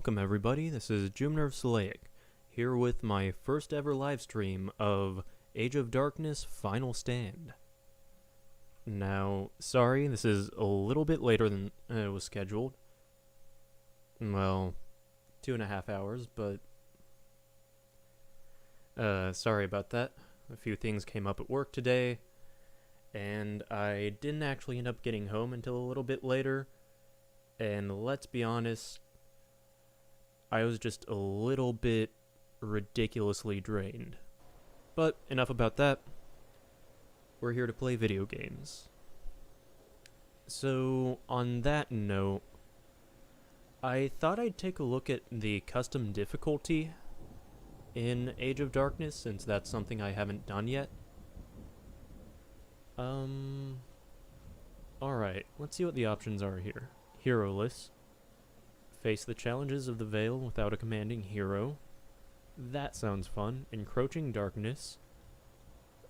Welcome everybody, this is Jumner Slayek, here with my first ever live stream of Age of Darkness Final Stand. Now, sorry, this is a little bit later than it was scheduled. Well, 2.5 hours, but sorry about that. A few things came up at work today, and I didn't actually end up getting home until a little bit later. And let's be honest, I was just a little bit ridiculously drained. But enough about that. We're here to play video games. So, on that note, I thought I'd take a look at the custom difficulty in Age of Darkness, since that's something I haven't done yet. Alright, let's see what the options are here. Heroless. Face the challenges of the Veil without a commanding hero. That sounds fun. Encroaching Darkness.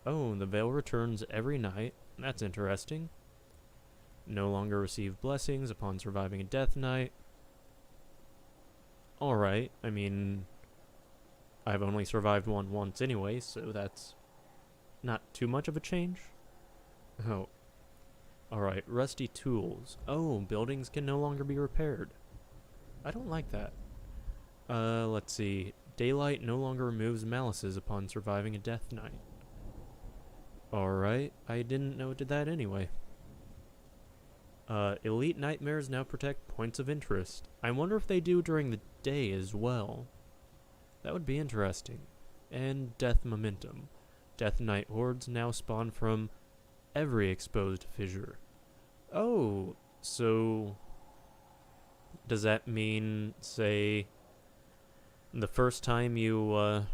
Oh, the Veil returns every night. That's interesting. No longer receive blessings upon surviving a death knight. Alright, I mean, I've only survived one once anyway, so that's not too much of a change. Oh. Alright, rusty tools. Oh, buildings can no longer be repaired. I don't like that. Let's see. Daylight no longer removes malices upon surviving a death knight. Alright, I didn't know it did that anyway. Elite nightmares now protect points of interest. I wonder if they do during the day as well. That would be interesting. And death momentum. Death knight hordes now spawn from every exposed fissure. Oh, so does that mean, say, the first time you, well,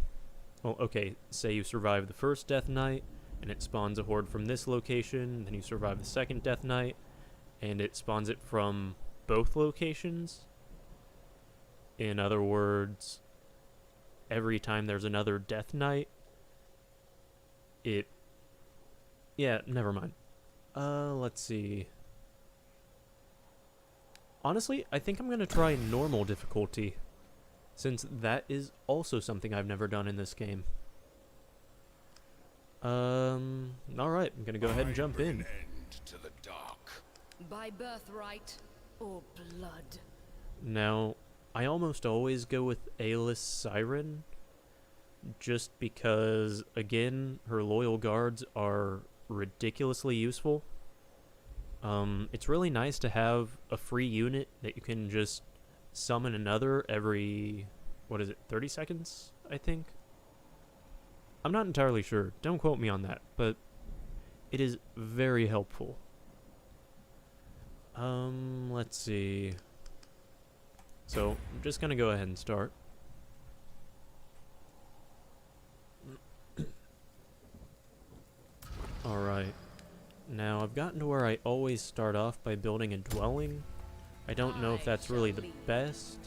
okay, say you survive the first death knight, and it spawns a horde from this location, then you survive the second death knight, and it spawns it from both locations? In other words, every time there's another death knight, yeah, never mind. Let's see. Honestly, I think I'm gonna try normal difficulty, since that is also something I've never done in this game. Alright, I'm gonna go ahead and jump in. End to the dark. By birthright or blood. Now, I almost always go with A-list Siren, just because, again, her loyal guards are ridiculously useful. It's really nice to have a free unit that you can just summon another every, 30 seconds, I think? I'm not entirely sure, don't quote me on that, but it is very helpful. Let's see. So, I'm just gonna go ahead and start. Alright. Now, I've gotten to where I always start off by building a dwelling. I don't know if that's really the best.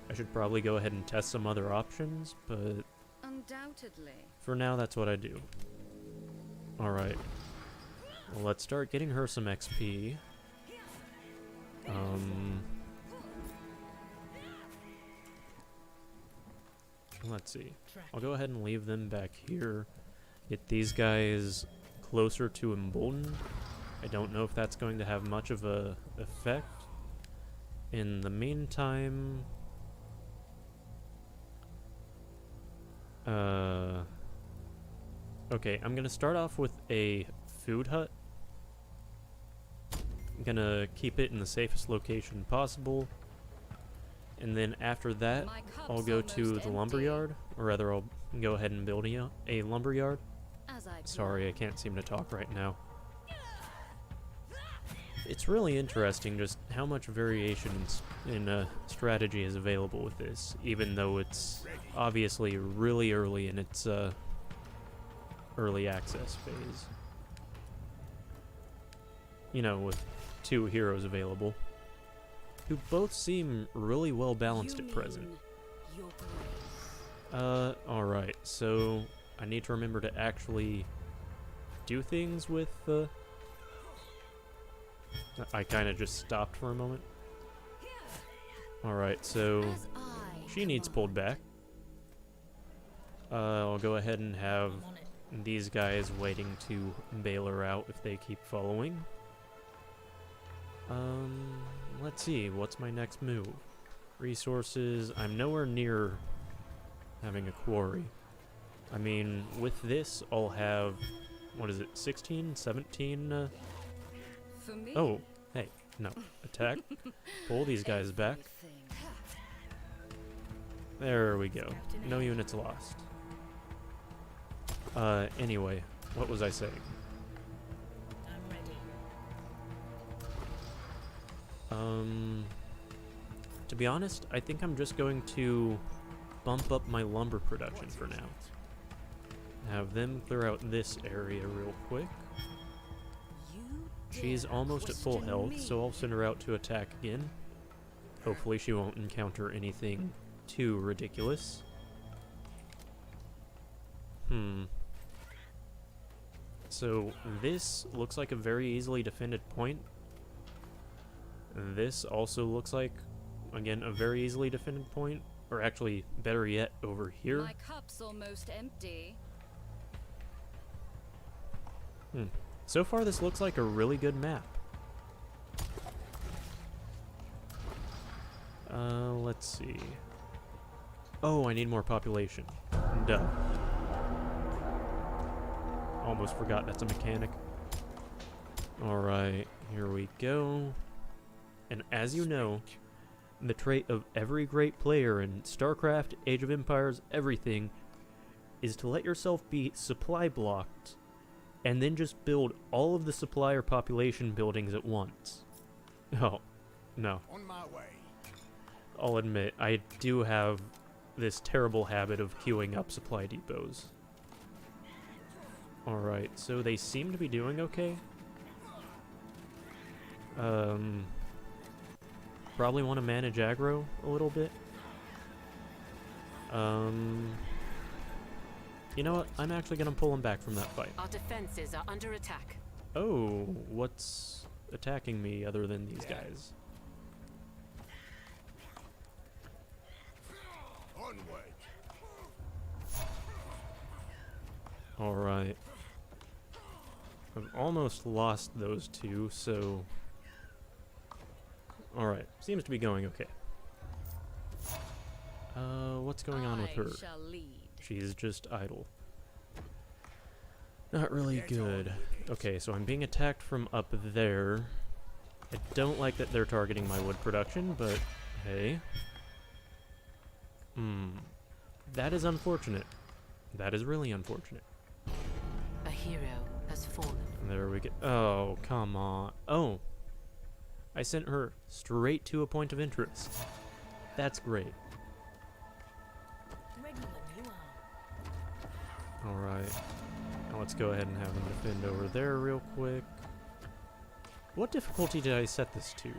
I should probably go ahead and test some other options, but Undoubtedly. for now, that's what I do. Alright. Well, let's start getting her some XP. Let's see. I'll go ahead and leave them back here. Get these guys closer to Emboldened. I don't know if that's going to have much of a effect. In the meantime, okay, I'm gonna start off with a food hut. I'm gonna keep it in the safest location possible. And then after that, I'll go to the lumberyard, or rather I'll go ahead and build a lumberyard. Sorry, I can't seem to talk right now. It's really interesting just how much variation in strategy is available with this, even though it's obviously really early in its early access phase. You know, with 2 heroes available, who both seem really well balanced at present. Alright, so I need to remember to actually do things with I kind of just stopped for a moment. Alright, so she needs pulled back. I'll go ahead and have I'm on it. these guys waiting to bail her out if they keep following. Let's see, what's my next move? Resources, I'm nowhere near having a quarry. I mean, with this, I'll have, what is it, 16, 17, For me. oh, hey, no, attack, pull these guys back. Everything. There we go, no units lost. Anyway, what was I saying? I'm ready. To be honest, I think I'm just going to bump up my lumber production for now. Have them clear out this area real quick. You She's dare almost at full question health, me. so I'll send her out to attack again. Hopefully she won't encounter anything too ridiculous. So this looks like a very easily defended point. This also looks like, again, a very easily defended point. Or actually, better yet, over here. My cup's almost empty. So far, this looks like a really good map. Let's see. Oh, I need more population. Duh. Almost forgot that's a mechanic. Alright, here we go. And as you know, the trait of every great player in StarCraft, Age of Empires, everything, is to let yourself be supply blocked and then just build all of the supply or population buildings at once. Oh, no. On my way. I'll admit, I do have this terrible habit of queuing up supply depots. Alright, so they seem to be doing okay. Probably want to manage aggro a little bit. You know what? I'm actually going to pull them back from that fight. Our defenses are under attack. Oh, what's attacking me other than these guys? Onward. Alright. I've almost lost those two, so... Alright, seems to be going okay. What's going on with her? I shall lead. She's just idle. Not really good. Okay, so I'm being attacked from up there. I don't like that they're targeting my wood production, but hey. That is unfortunate. That is really unfortunate. A hero has fallen. There we go. Oh, come on. Oh. I sent her straight to a point of interest. That's great. Ready when you are. Alright. Now let's go ahead and have them defend over there real quick. What difficulty did I set this to?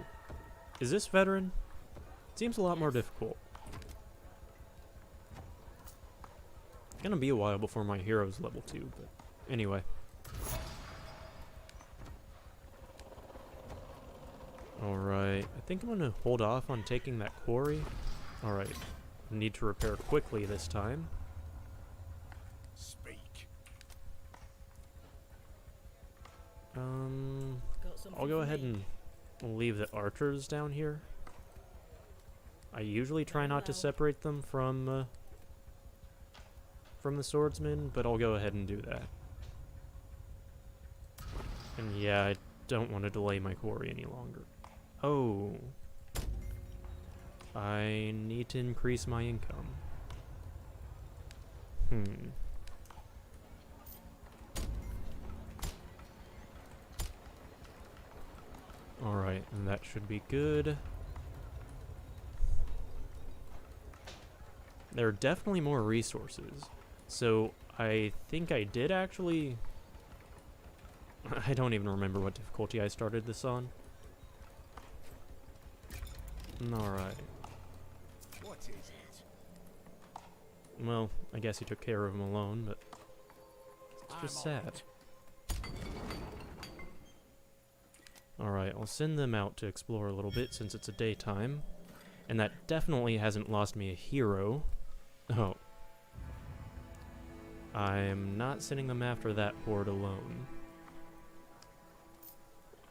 Is this veteran? Seems a lot more difficult. It's gonna be a while before my hero's level 2, but anyway. Alright, I think I'm gonna hold off on taking that quarry. Alright, need to repair quickly this time. Speak. Got something I'll go for ahead me? and leave the archers down here. I usually try not to separate them from the swordsmen, but I'll go ahead and do that. And yeah, I don't want to delay my quarry any longer. Oh. I need to increase my income. Alright, and that should be good. There are definitely more resources. So, I think I did actually... I don't even remember what difficulty I started this on. Alright. What is it? Well, I guess he took care of him alone, but... It's just I'm on sad. Alright, I'll send them out to explore a little bit since it's a daytime. And that definitely hasn't lost me a hero. Oh. I'm not sending them after that horde alone.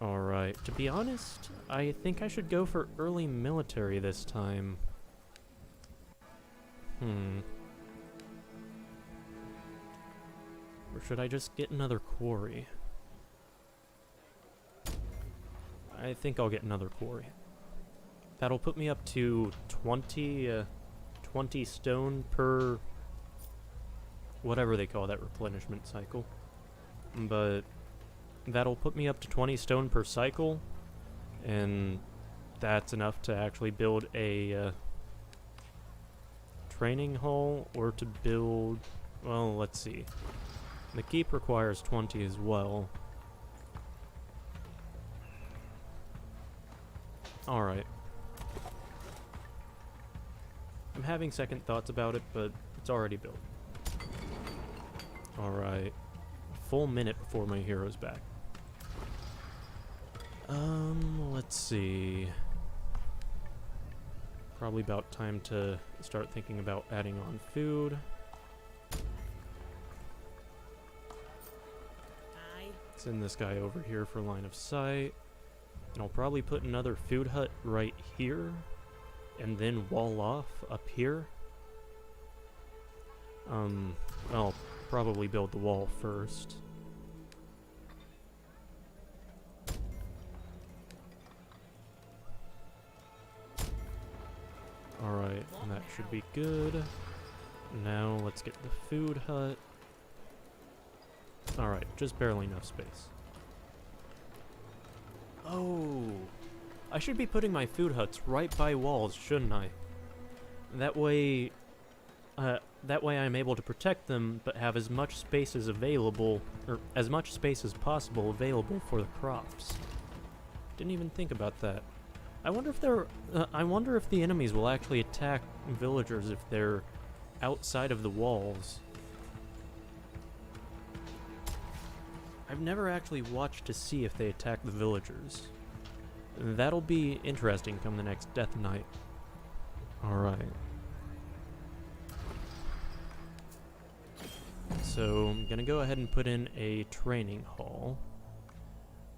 Alright, to be honest, I think I should go for early military this time. Or should I just get another quarry? I think I'll get another quarry. That'll put me up to 20 stone per whatever they call that replenishment cycle. But that'll put me up to 20 stone per cycle, and that's enough to actually build a training hall, or to build, well, let's see. The keep requires 20 as well. Alright. I'm having second thoughts about it, but it's already built. Alright. A full minute before my hero's back. Let's see. Probably about time to start thinking about adding on food. Aye. Send this guy over here for line of sight. And I'll probably put another food hut right here. And then wall off up here. I'll probably build the wall first. Alright, and that should be good. Now let's get the food hut. Alright, just barely enough space. Oh! I should be putting my food huts right by walls, shouldn't I? That way I'm able to protect them, but have as much space as available, or as much space as possible available for the crops. Didn't even think about that. I wonder if the enemies will actually attack villagers if they're outside of the walls. I've never actually watched to see if they attack the villagers. That'll be interesting come the next death night. Alright. So, I'm gonna go ahead and put in a training hall.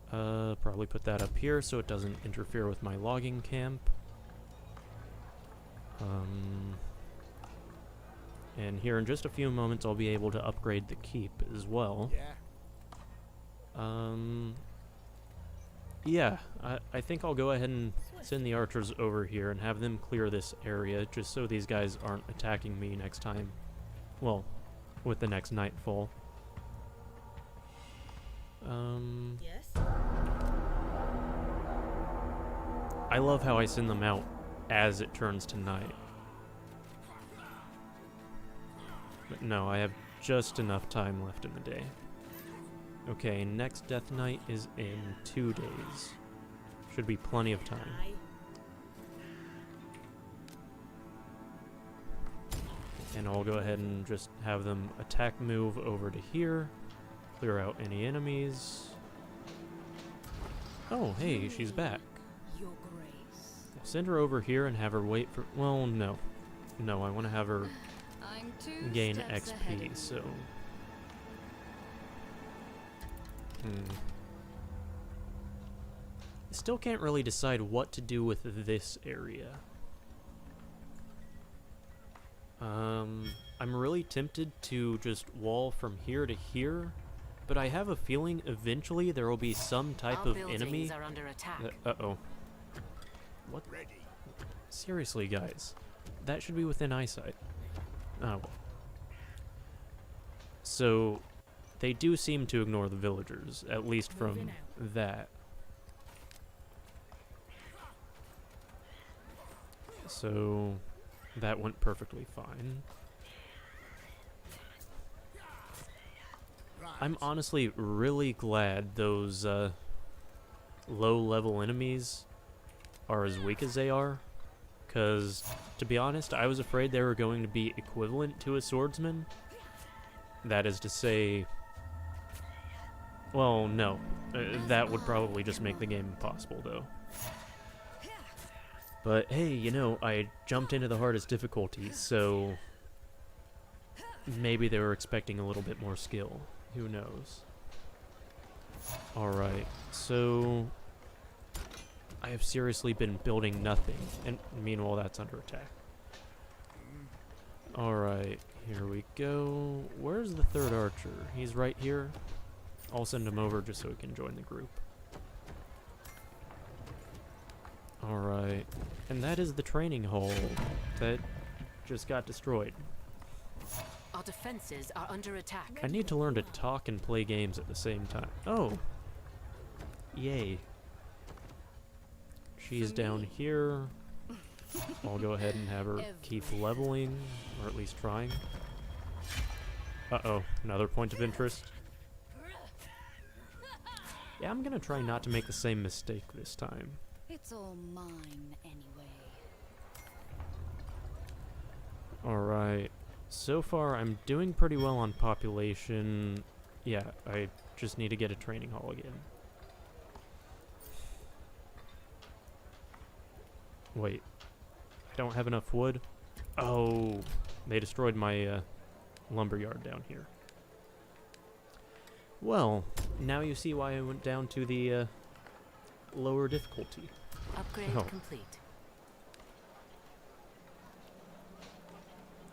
Probably put that up here so it doesn't interfere with my logging camp. And here in just a few moments I'll be able to upgrade the keep as well. Yeah. Yeah, I think I'll go ahead and send the archers over here and have them clear this area just so these guys aren't attacking me next time. Well, with the next nightfall. Yes. I love how I send them out as it turns to night. But no, I have just enough time left in the day. Okay, next death night is in 2 days. Should be plenty of time. Aye. And I'll go ahead and just have them attack move over to here. Clear out any enemies. Oh, hey, she's back. Your grace. I'll send her over here and have her wait for... Well, no. No, I want to have her I'm 2 gain steps ahead XP, of so... you. I still can't really decide what to do with this area. I'm really tempted to just wall from here to here, but I have a feeling eventually there will be some type Our of enemy. buildings are under attack. Uh-oh. What? Ready. Seriously, guys. That should be within eyesight. Oh, well. So, they do seem to ignore the villagers, at least from Moving that. So, that went perfectly fine. Right. I'm honestly really glad those low-level enemies are as weak as they are. Because, to be honest, I was afraid they were going to be equivalent to a swordsman. That is to say... Well, no. That would probably just make the game impossible, though. But hey, you know, I jumped into the hardest difficulty, so maybe they were expecting a little bit more skill. Who knows? Alright, so I have seriously been building nothing, and meanwhile that's under attack. Alright, here we go. Where's the third archer? He's right here. I'll send him over just so he can join the group. Alright, and that is the training hall that just got destroyed. Our defenses are under attack. I need to learn to talk and play games at the same time. Oh! Yay. She's down here. I'll go ahead and have her keep leveling, or at least trying. Uh-oh, another point of interest. Yeah, I'm gonna try not to make the same mistake this time. It's all mine anyway. Alright, so far I'm doing pretty well on population. Yeah, I just need to get a training hall again. Wait, I don't have enough wood? Oh, they destroyed my lumberyard down here. Well, now you see why I went down to the lower difficulty. Upgrade Oh. complete.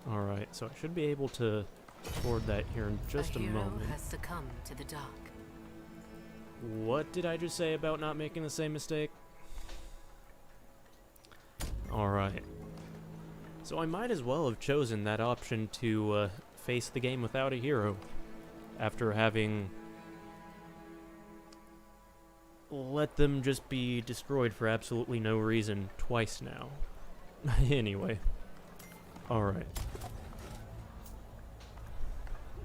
Alright, so I should be able to afford that here in just a hero moment. has succumbed to the dark. What did I just say about not making the same mistake? Alright. So I might as well have chosen that option to face the game without a hero. After having let them just be destroyed for absolutely no reason twice now. Anyway. Alright.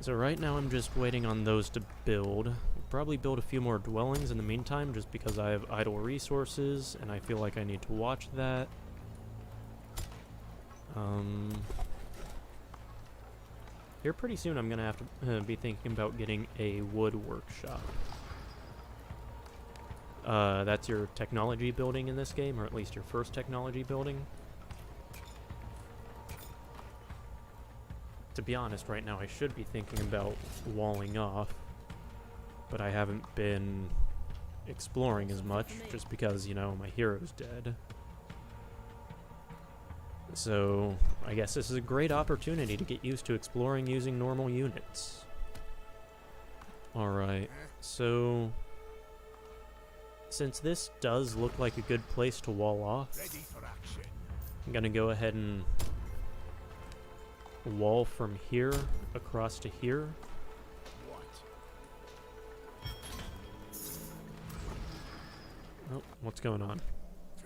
So right now I'm just waiting on those to build. I'll probably build a few more dwellings in the meantime just because I have idle resources and I feel like I need to watch that. Here pretty soon I'm gonna have to be thinking about getting a wood workshop. That's your technology building in this game, or at least your first technology building. To be honest, right now I should be thinking about walling off, but I haven't been exploring as much just because, you know, my hero's dead. So, I guess this is a great opportunity to get used to exploring using normal units. Alright, so since this does look like a good place to wall off, Ready for action. I'm gonna go ahead and wall from here across to here. What? Oh, what's going on?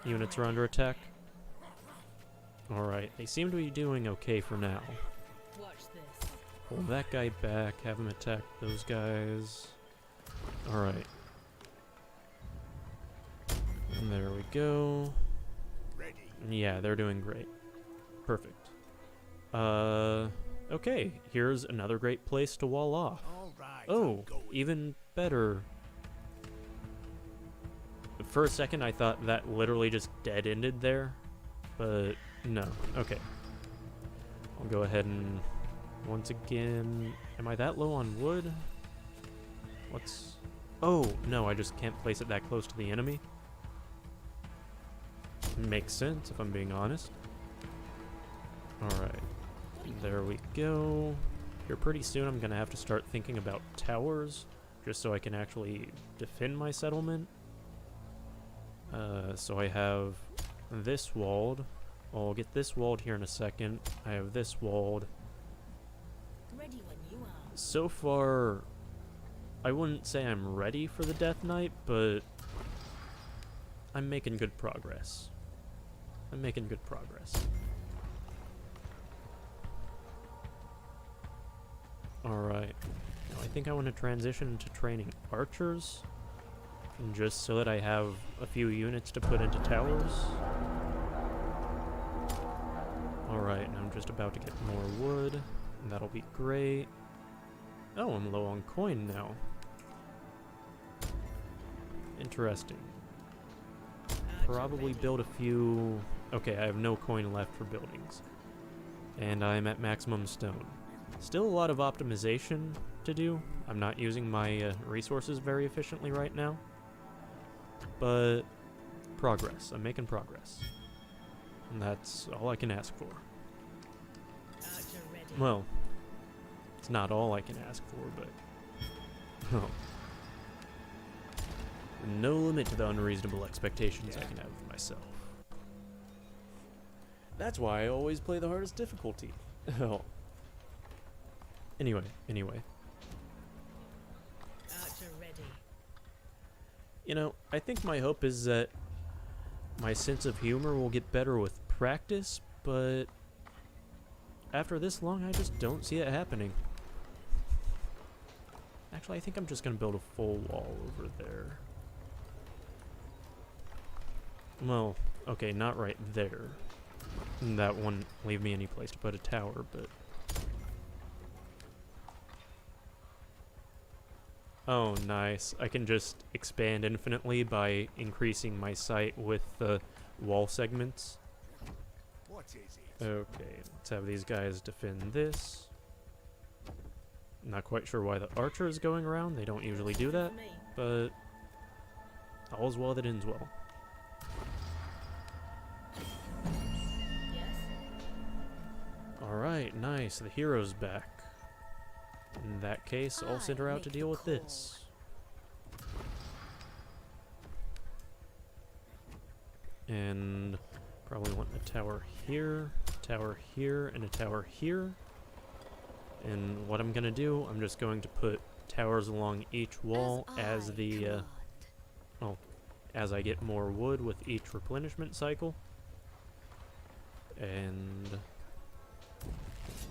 Units are under attack? Alright, they seem to be doing okay for now. Watch this. Pull that guy back, have him attack those guys. Alright. And there we go. Ready. Yeah, they're doing great. Perfect. Okay, here's another great place to wall off. All right. Oh, I'm going. even better. For a second, I thought that literally just dead-ended there, but no. Okay. I'll go ahead and once again... Am I that low on wood? What's... Oh, no, I just can't place it that close to the enemy. Makes sense, if I'm being honest. Alright. There we go. Here pretty soon I'm gonna have to start thinking about towers, just so I can actually defend my settlement. So I have this walled. I'll get this walled here in a second. I have this walled. Ready when you are. So far, I wouldn't say I'm ready for the Death Knight, but I'm making good progress. I'm making good progress. Alright. Now I think I want to transition into training archers, and just so that I have a few units to put into towers. Alright, and I'm just about to get more wood, and that'll be great. Oh, I'm low on coin now. Interesting. Probably build a few Okay, I have no coin left for buildings. And I'm at maximum stone. Still a lot of optimization to do. I'm not using my resources very efficiently right now. But progress. I'm making progress. And that's all I can ask for. Archer ready. Well, it's not all I can ask for, but... Oh. No limit to the unreasonable expectations I can have of myself. That's why I always play the hardest difficulty. Oh. Anyway. Archer ready. You know, I think my hope is that my sense of humor will get better with practice, but after this long, I just don't see it happening. Actually, I think I'm just gonna build a full wall over there. Well, okay, not right there. That wouldn't leave me any place to put a tower, but... Oh, nice. I can just expand infinitely by increasing my site with the wall segments. What is it? Okay, let's have these guys defend this. Not quite sure why the archer is going around. They don't usually do that, Me. but all's well that ends well. Yes. Alright, nice. The hero's back. In that case, I'll send her out to make deal the with this. And probably want a tower here, and a tower here. And what I'm gonna do, I'm just going to put towers along each wall as the, well, as I get more wood with each replenishment cycle. And...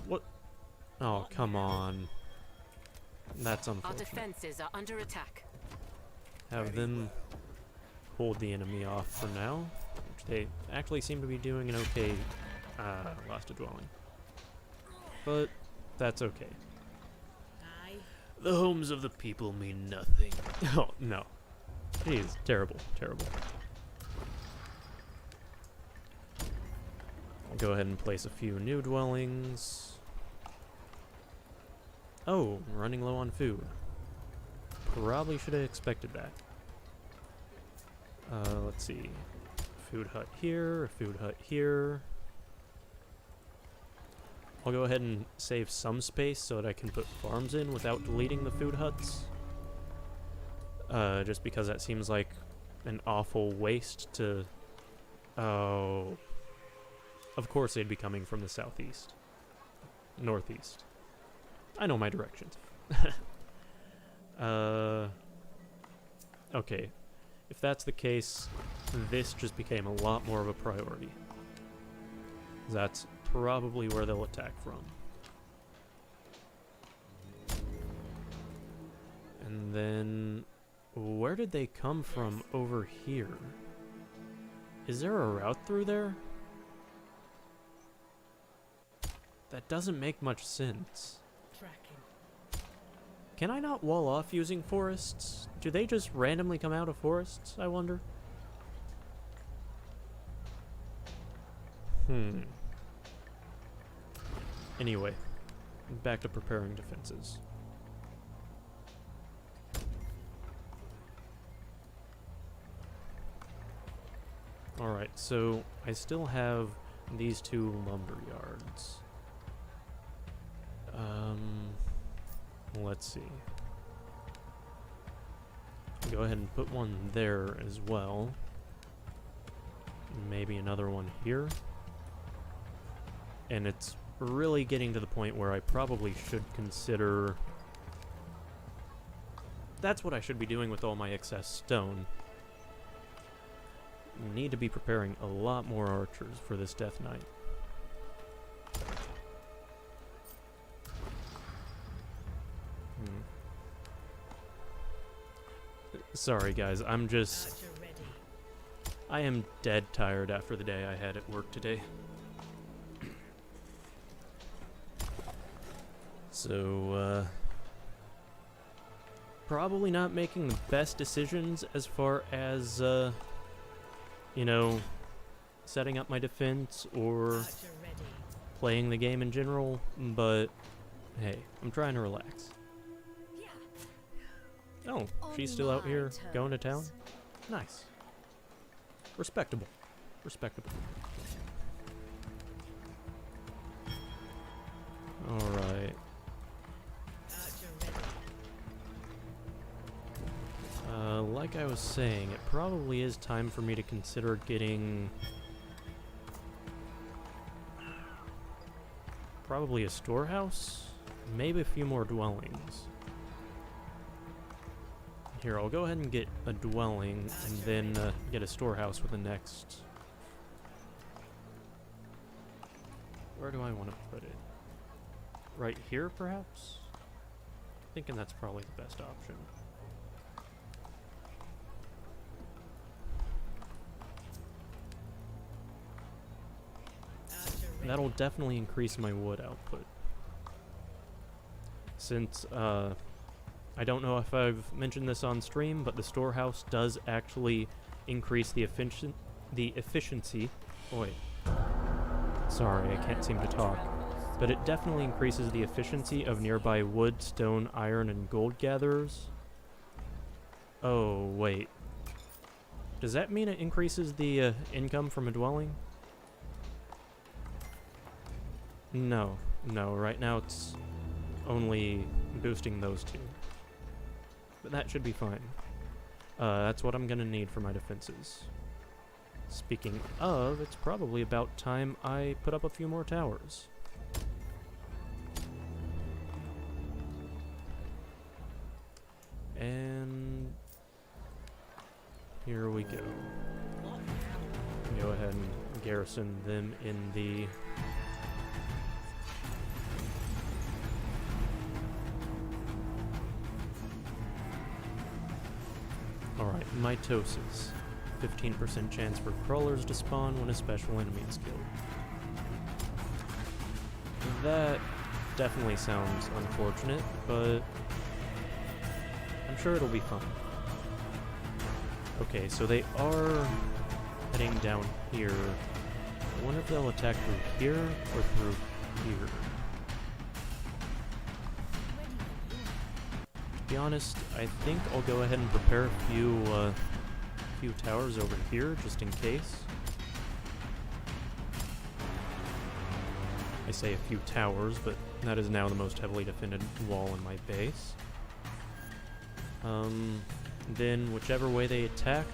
What? Oh, come on. That's Our unfortunate. defenses are under attack. Have them hold the enemy off for now, which they actually seem to be doing an okay lost a dwelling. But that's okay. Aye. The homes of the people mean nothing. Oh, no. Jeez, terrible, terrible. I'll go ahead and place a few new dwellings. Oh, running low on food. Probably should have expected that. Let's see. Food hut here, a food hut here. I'll go ahead and save some space so that I can put farms in without deleting the food huts. Just because that seems like an awful waste to... Oh. Of course they'd be coming from the southeast. Northeast. I know my directions. Okay. If that's the case, this just became a lot more of a priority. That's probably where they'll attack from. And then... Where did they come from over here? Is there a route through there? That doesn't make much sense. Tracking. Can I not wall off using forests? Do they just randomly come out of forests, I wonder? Anyway, back to preparing defenses. Alright, so I still have these two lumber yards. Let's see. Go ahead and put one there as well. Maybe another one here. And it's really getting to the point where I probably should consider... That's what I should be doing with all my excess stone. Need to be preparing a lot more archers for this Death Knight. Sorry guys, I'm just... Archer ready. I am dead tired after the day I had at work today. So, probably not making the best decisions as far as, you know, setting up my defense or Archer ready. playing the game in general, but hey, I'm trying to relax. Oh, she's still out here going to town? Nice. Respectable. Respectable. Alright. Archer ready. Like I was saying, it probably is time for me to consider getting probably a storehouse, maybe a few more dwellings. Here, I'll go ahead and get a dwelling and then get a storehouse with the next. Where do I want to put it? Right here, perhaps? Thinking that's probably the best option. Archer ready. That'll definitely increase my wood output. Since, I don't know if I've mentioned this on stream, but the storehouse does actually increase the efficiency. Oh, wait. Sorry, I can't seem to talk. But it definitely increases the efficiency of nearby wood, stone, iron, and gold gatherers. Oh, wait. Does that mean it increases the income from a dwelling? No. No, right now it's only boosting those two. But that should be fine. That's what I'm gonna need for my defenses. Speaking of, it's probably about time I put up a few more towers. And here we go. What now? Go ahead and garrison them in the Alright, mitosis. 15% chance for crawlers to spawn when a special enemy is killed. That definitely sounds unfortunate, but I'm sure it'll be fine. Okay, so they are heading down here. I wonder if they'll attack through here or through here. To be honest, I think I'll go ahead and prepare a few towers over here just in case. I say a few towers, but that is now the most heavily defended wall in my base. Then whichever way they attack,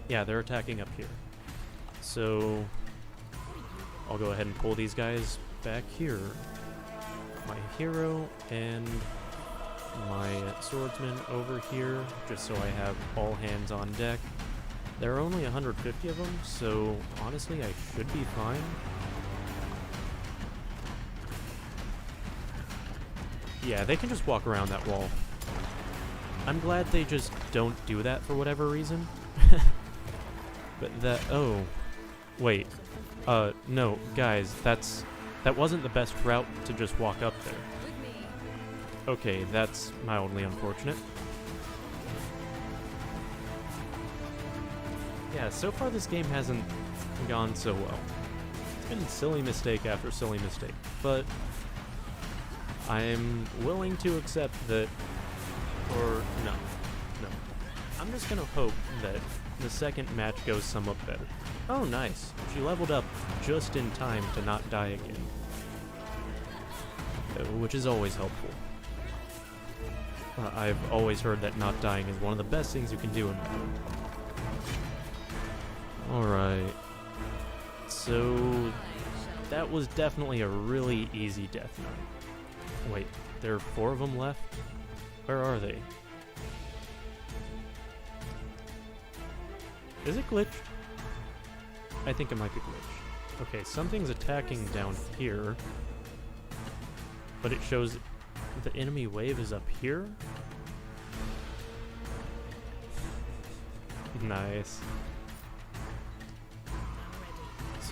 yeah, they're attacking up here. So I'll go ahead and pull these guys back here. My hero and my swordsman over here, just so I have all hands on deck. There are only 150 of them, so honestly I should be fine. Yeah, they can just walk around that wall. I'm glad they just don't do that for whatever reason. But that, oh, wait. No, guys, that wasn't the best route to just walk up there. Okay, that's mildly unfortunate. Yeah, so far this game hasn't gone so well. It's been silly mistake after silly mistake, but I'm willing to accept that, or no. I'm just gonna hope that the second match goes somewhat better. Oh, nice. She leveled up just in time to not die again. Which is always helpful. I've always heard that not dying is one of the best things you can do in battle. Alright. So, that was definitely a really easy death knight. Wait, there are 4 of them left? Where are they? Is it glitched? I think it might be glitched. Okay, something's attacking down here. But it shows the enemy wave is up here? Nice.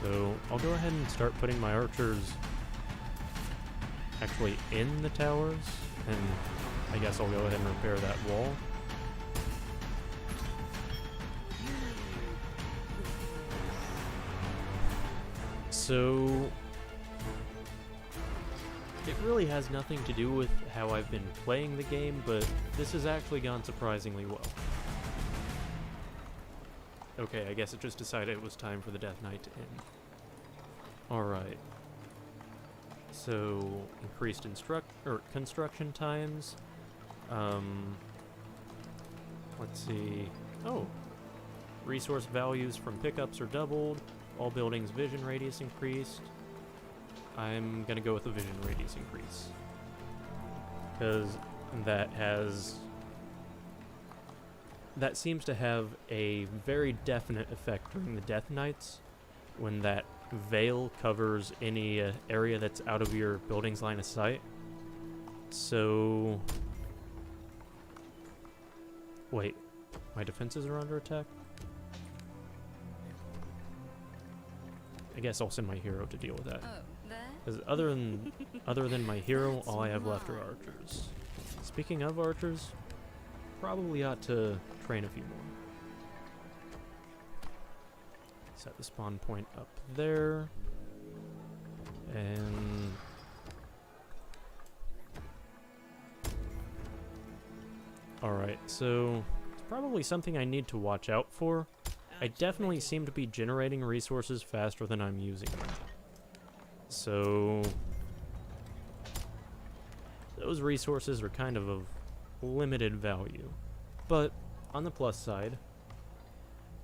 So, I'll go ahead and start putting my archers actually in the towers, and I guess I'll go ahead and repair that wall. So it really has nothing to do with how I've been playing the game, but this has actually gone surprisingly well. Okay, I guess it just decided it was time for the Death Knight to end. Alright. So, increased construction times. Let's see. Oh! Resource values from pickups are doubled. All buildings' vision radius increased. I'm gonna go with the vision radius increase. Because that seems to have a very definite effect during the Death Knights, when that veil covers any area that's out of your building's line of sight. So... Wait, my defenses are under attack? I guess I'll send my hero to deal with that. Oh, there? Because other than my hero, all I have left are archers. Speaking of archers, probably ought to train a few more. Set the spawn point up there. And... Alright, so it's probably something I need to watch out for. I definitely seem to be generating resources faster than I'm using them. So... those resources are kind of limited value. But, on the plus side,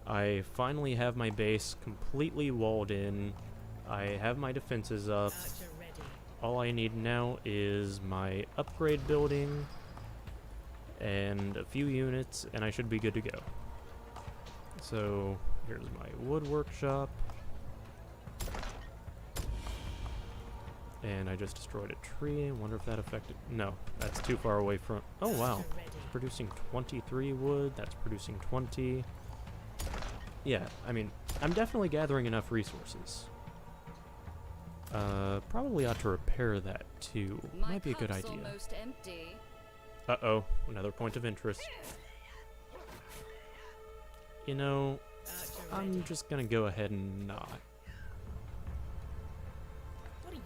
I finally have my base completely walled in. I have my defenses up. Archer ready. All I need now is my upgrade building and a few units, and I should be good to go. So, here's my wood workshop. And I just destroyed a tree. I wonder if that affected... No, that's too far away from... Oh, wow. Archer ready. Producing 23 wood. That's producing 20. Yeah, I mean, I'm definitely gathering enough resources. Probably ought to repair that, too. Might be a good cup's idea. Almost empty. Uh-oh, another point of interest. You know, Archer I'm ready. just gonna go ahead and not. What do you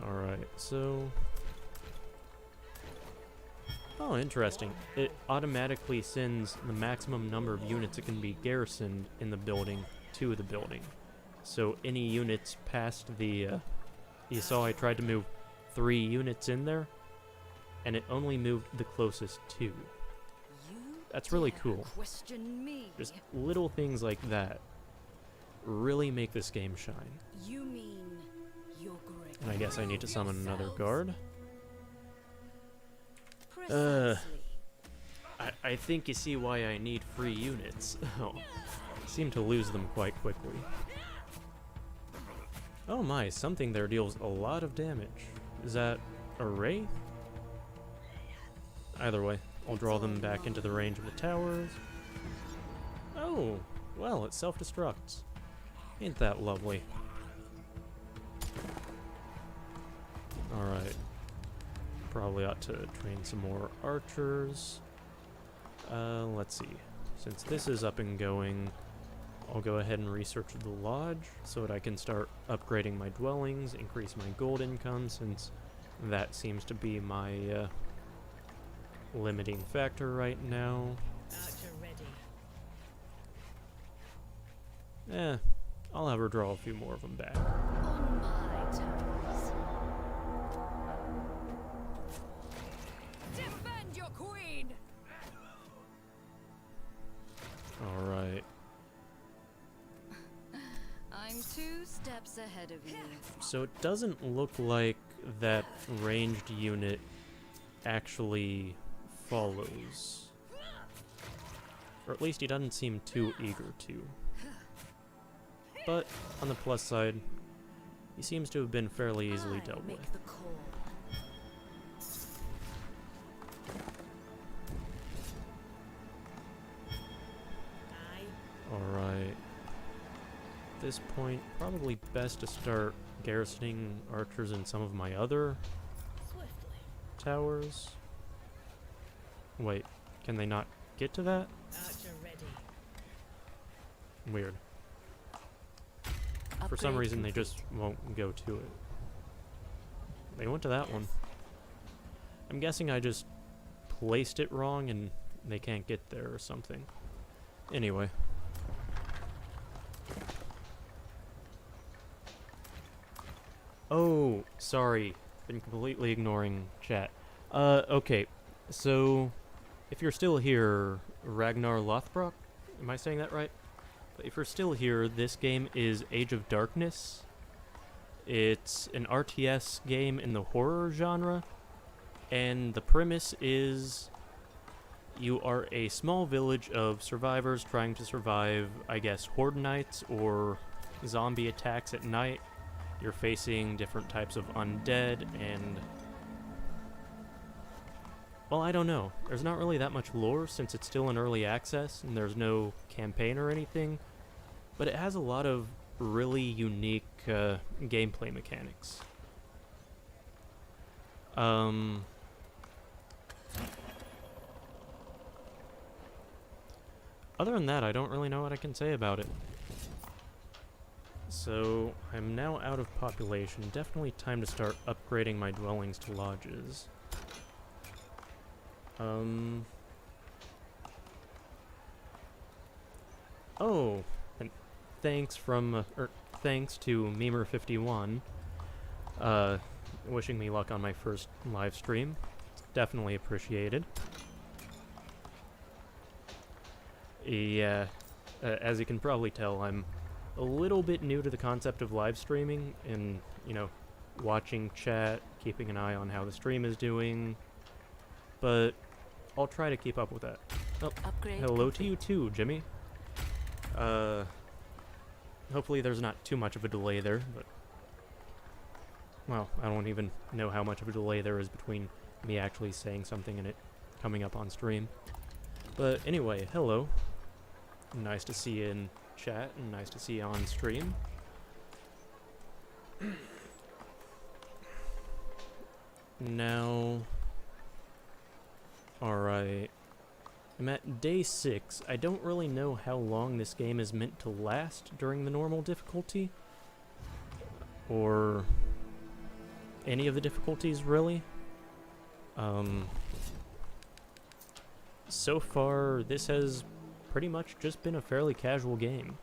want? Alright, so... Oh, interesting. It automatically sends the maximum number of units it can be garrisoned in the building to the building. So any units past the... you saw I tried to move 3 units in there, and it only moved the closest 2. You That's really dare cool. Question me. Just little things like that really make this game shine. You mean you're great. And I guess I need to summon another Yourselves. guard. Precisely. I think you see why I need free units. Oh, I seem to lose them quite quickly. Oh my, something there deals a lot of damage. Is that a wraith? Either way, I'll draw them back into the range of the towers. Oh, well, it self-destructs. Ain't that lovely? Alright. Probably ought to train some more archers. Let's see. Since this is up and going, I'll go ahead and research the lodge so that I can start upgrading my dwellings, increase my gold income, since that seems to be my limiting factor right now. Archer ready. I'll have her draw a few more of them back. On my terms. Defend your queen. Alright. I'm 2 steps ahead of you. So it doesn't look like that ranged unit actually follows. Or at least he doesn't seem too eager to. But, on the plus side, he seems to have been fairly easily I dealt make with. the call. Aye. Alright. At this point, probably best to start garrisoning archers in some of my other Swiftly. towers. Wait, can they not get to that? Archer ready. Weird. For some Upgrade reason, they complete. just won't go to it. They went to that one. I'm guessing I just placed it wrong and they can't get there or something. Anyway. Oh, sorry. Been completely ignoring chat. Okay. So, if you're still here, Ragnar Lothbrok? Am I saying that right? But if you're still here, this game is Age of Darkness. It's an RTS game in the horror genre. And the premise is you are a small village of survivors trying to survive, I guess, horde nights or zombie attacks at night. You're facing different types of undead and... well, I don't know. There's not really that much lore since it's still in early access and there's no campaign or anything. But it has a lot of really unique gameplay mechanics. Other than that, I don't really know what I can say about it. So, I'm now out of population. Definitely time to start upgrading my dwellings to lodges. Oh, and thanks from, thanks to Memer51, wishing me luck on my first live stream. It's definitely appreciated. Yeah, as you can probably tell, I'm a little bit new to the concept of live streaming and, you know, watching chat, keeping an eye on how the stream is doing, but I'll try to keep up with that. Oh, Upgrade hello to complete. you too, Jimmy. Hopefully there's not too much of a delay there, but... well, I don't even know how much of a delay there is between me actually saying something and it coming up on stream. But anyway, hello. Nice to see you in chat, and nice to see you on stream. Now... alright. I'm at day 6. I don't really know how long this game is meant to last during the normal difficulty. Or... any of the difficulties, really. So far, this has pretty much just been a fairly casual game.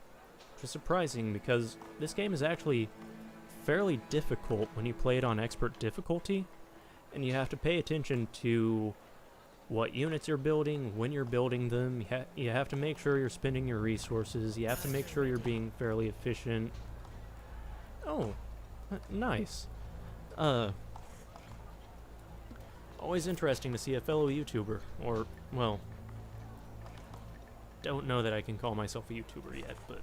Which is surprising, because this game is actually fairly difficult when you play it on expert difficulty, and you have to pay attention to what units you're building, when you're building them. You have to make sure you're spending your resources, you have to make sure you're being fairly efficient. Oh, nice. Always interesting to see a fellow YouTuber, or, well, don't know that I can call myself a YouTuber yet, but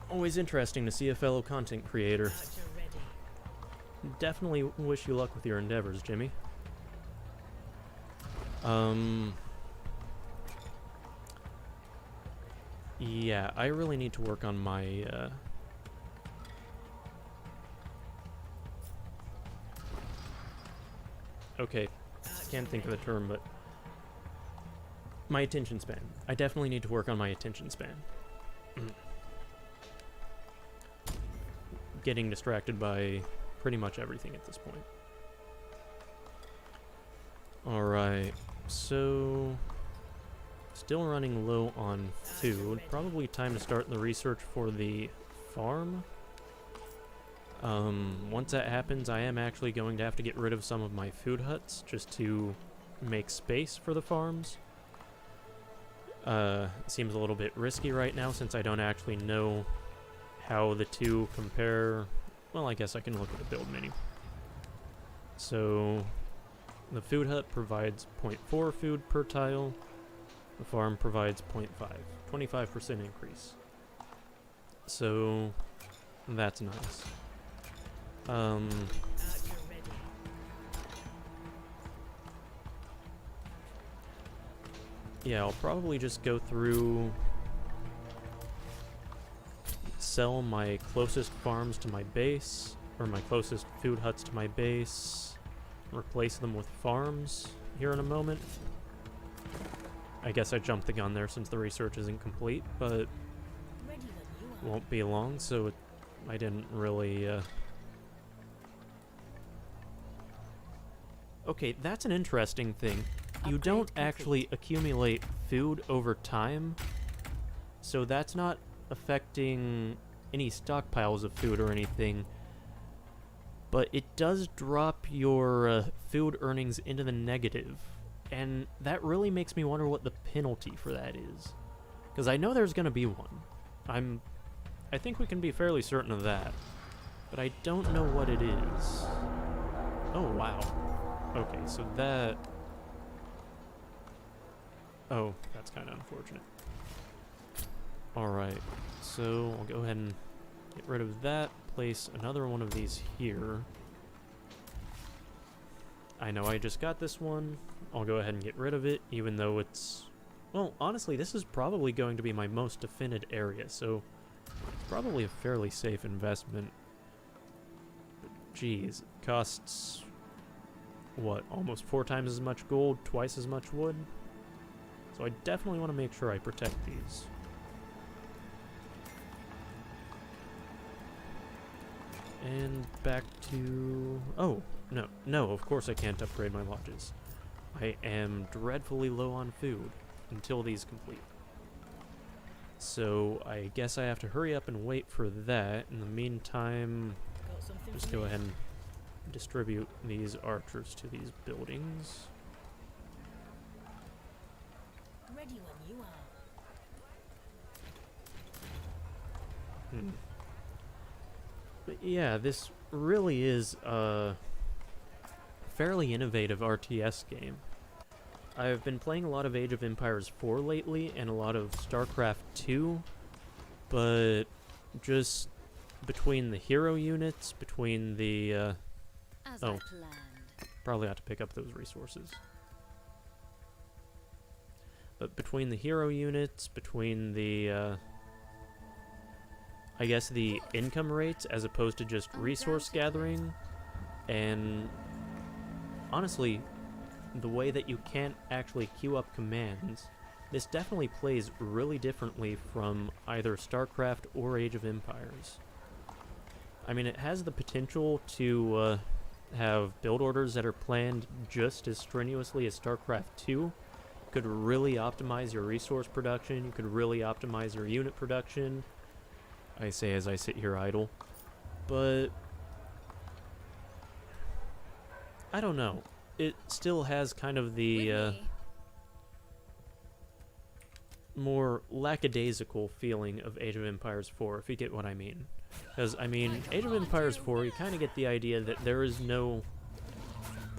always interesting to see a fellow content creator. Archer ready. Definitely wish you luck with your endeavors, Jimmy. Yeah, I really need to work on my, okay, can't think of the term, but my attention span. I definitely need to work on my attention span. Getting distracted by pretty much everything at this point. Alright, so still running low on food. Probably time to start the research for the farm. Once that happens, I am actually going to have to get rid of some of my food huts just to make space for the farms. Seems a little bit risky right now since I don't actually know how the two compare. Well, I guess I can look at the build menu. So, the food hut provides 0.4 food per tile. The farm provides 0.5. 25% increase. So, that's nice. Archer ready. Yeah, I'll probably just go through, sell my closest farms to my base, or my closest food huts to my base, replace them with farms here in a moment. I guess I jumped the gun there since the research isn't complete, but Ready when you won't be long, so I didn't really, Okay, that's an interesting thing. You Upgrade don't complete. actually accumulate food over time, so that's not affecting any stockpiles of food or anything, but it does drop your food earnings into the negative, and that really makes me wonder what the penalty for that is, because I know there's going to be one. I think we can be fairly certain of that, but I don't know what it is. Oh, wow. Okay, so that... Oh, that's kind of unfortunate. Alright, so I'll go ahead and get rid of that, place another one of these here. I know I just got this one. I'll go ahead and get rid of it, even though it's... Well, honestly, this is probably going to be my most defended area, so it's probably a fairly safe investment. But geez, it costs... what, almost 4 times as much gold, twice as much wood? So I definitely want to make sure I protect these. And back to... Oh, no, of course I can't upgrade my lodges. I am dreadfully low on food until these complete. So I guess I have to hurry up and wait for that. In the meantime, Got something just for go me? ahead and distribute these archers to these buildings. Ready when you are. Hmm. But yeah, this really is a fairly innovative RTS game. I've been playing a lot of Age of Empires 4 lately and a lot of StarCraft 2, but just between the hero units, between the, As Oh. I planned. probably ought to pick up those resources. But between the hero units, between the, I guess the income rates as opposed to just resource gathering, and honestly, the way that you can't actually queue up commands, this definitely plays really differently from either StarCraft or Age of Empires. I mean, it has the potential to have build orders that are planned just as strenuously as StarCraft 2. You could really optimize your resource production, you could really optimize your unit production, I say as I sit here idle. But I don't know. It still has kind of the With me. more lackadaisical feeling of Age of Empires 4, if you get what I mean. Because, I mean, Age of Empires 4, you kind of get the idea that there is no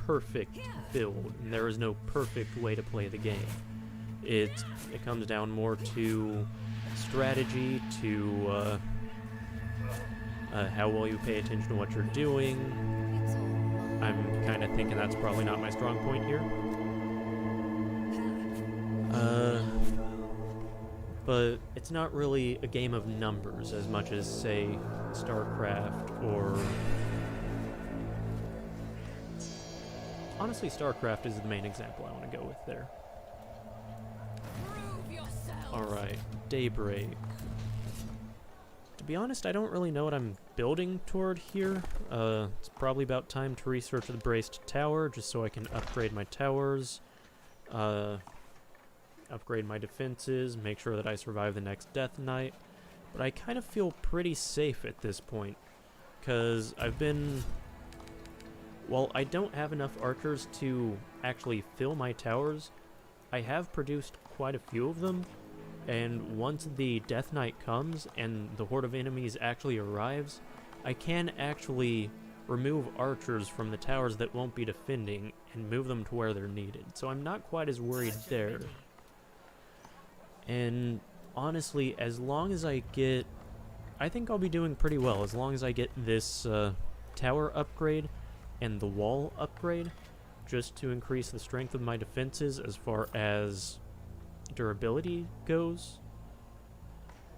perfect build, and there is no perfect way to play the game. It comes down more to strategy, to how well you pay attention to what you're doing. It's all mine. I'm kind of thinking that's probably not my strong point here. But it's not really a game of numbers as much as, say, StarCraft or... Honestly, StarCraft is the main example I want to go with there. Prove yourself. Alright, Daybreak. To be honest, I don't really know what I'm building toward here. It's probably about time to research the Ballista Tower, just so I can upgrade my towers, upgrade my defenses, make sure that I survive the next Death Knight. But I kind of feel pretty safe at this point, because I've been... While I don't have enough archers to actually fill my towers, I have produced quite a few of them, and once the Death Knight comes and the horde of enemies actually arrives, I can actually remove archers from the towers that won't be defending and move them to where they're needed. So I'm not quite as worried there. And honestly, as long as I get... I think I'll be doing pretty well as long as I get this tower upgrade and the wall upgrade, just to increase the strength of my defenses as far as durability goes.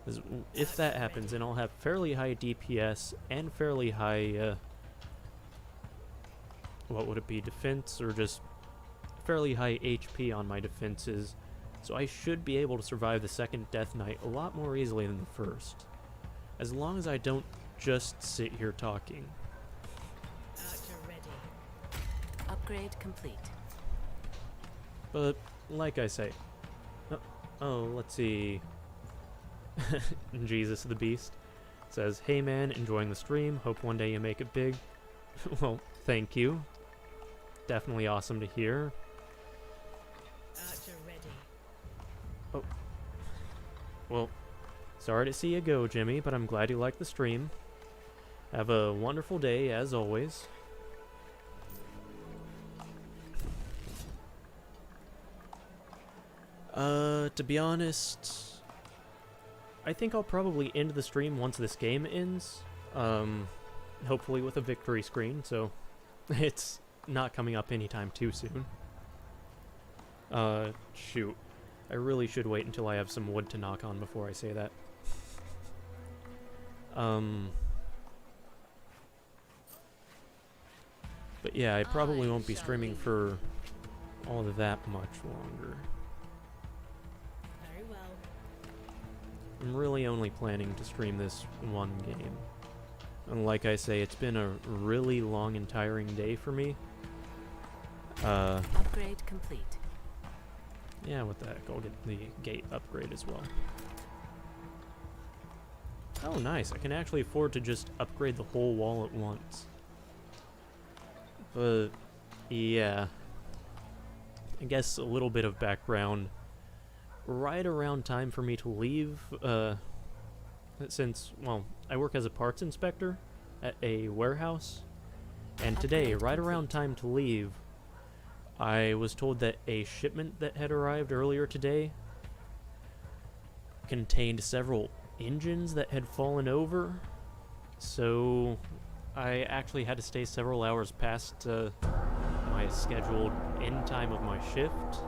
'Cause if that happens, then I'll have fairly high DPS and fairly high, what would it be, defense, or just fairly high HP on my defenses. So I should be able to survive the second Death Knight a lot more easily than the first. As long as I don't just sit here talking. Archer ready. Upgrade complete. But, like I say... Oh, let's see... Jesus the Beast says, "Hey man, enjoying the stream. Hope one day you make it big." Well, thank you. Definitely awesome to hear. Archer ready. Oh. Well, sorry to see you go, Jimmy, but I'm glad you liked the stream. Have a wonderful day, as always. To be honest, I think I'll probably end the stream once this game ends. Hopefully with a victory screen, so it's not coming up anytime too soon. Shoot. I really should wait until I have some wood to knock on before I say that. But yeah, I probably won't be streaming for all of that much longer. Very well. I'm really only planning to stream this one game. And like I say, it's been a really long and tiring day for me. Upgrade complete. Yeah, what the heck, I'll get the gate upgrade as well. Oh, nice, I can actually afford to just upgrade the whole wall at once. But, yeah. I guess a little bit of background. Right around time for me to leave, since, well, I work as a parts inspector at a warehouse, and today, right around time to leave, I was told that a shipment that had arrived earlier today contained several engines that had fallen over, so I actually had to stay several hours past my scheduled end time of my shift,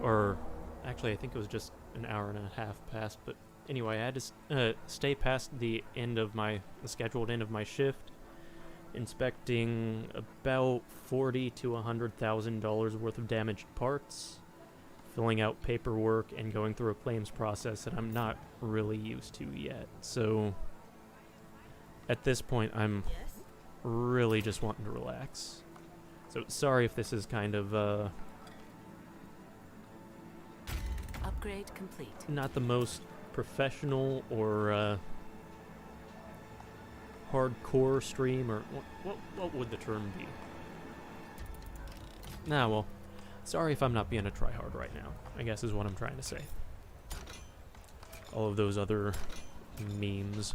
or actually I think it was just an hour and a half past, but anyway, I had to stay past the scheduled end of my shift, inspecting about $40,000 to $100,000 worth of damaged parts, filling out paperwork, and going through a claims process that I'm not really used to yet. So at this point, I'm Yes. really just wanting to relax. So sorry if this is kind of Upgrade complete. not the most professional or hardcore stream, or what would the term be? Nah, well, sorry if I'm not being a tryhard right now, I guess is what I'm trying to say. All of those other memes.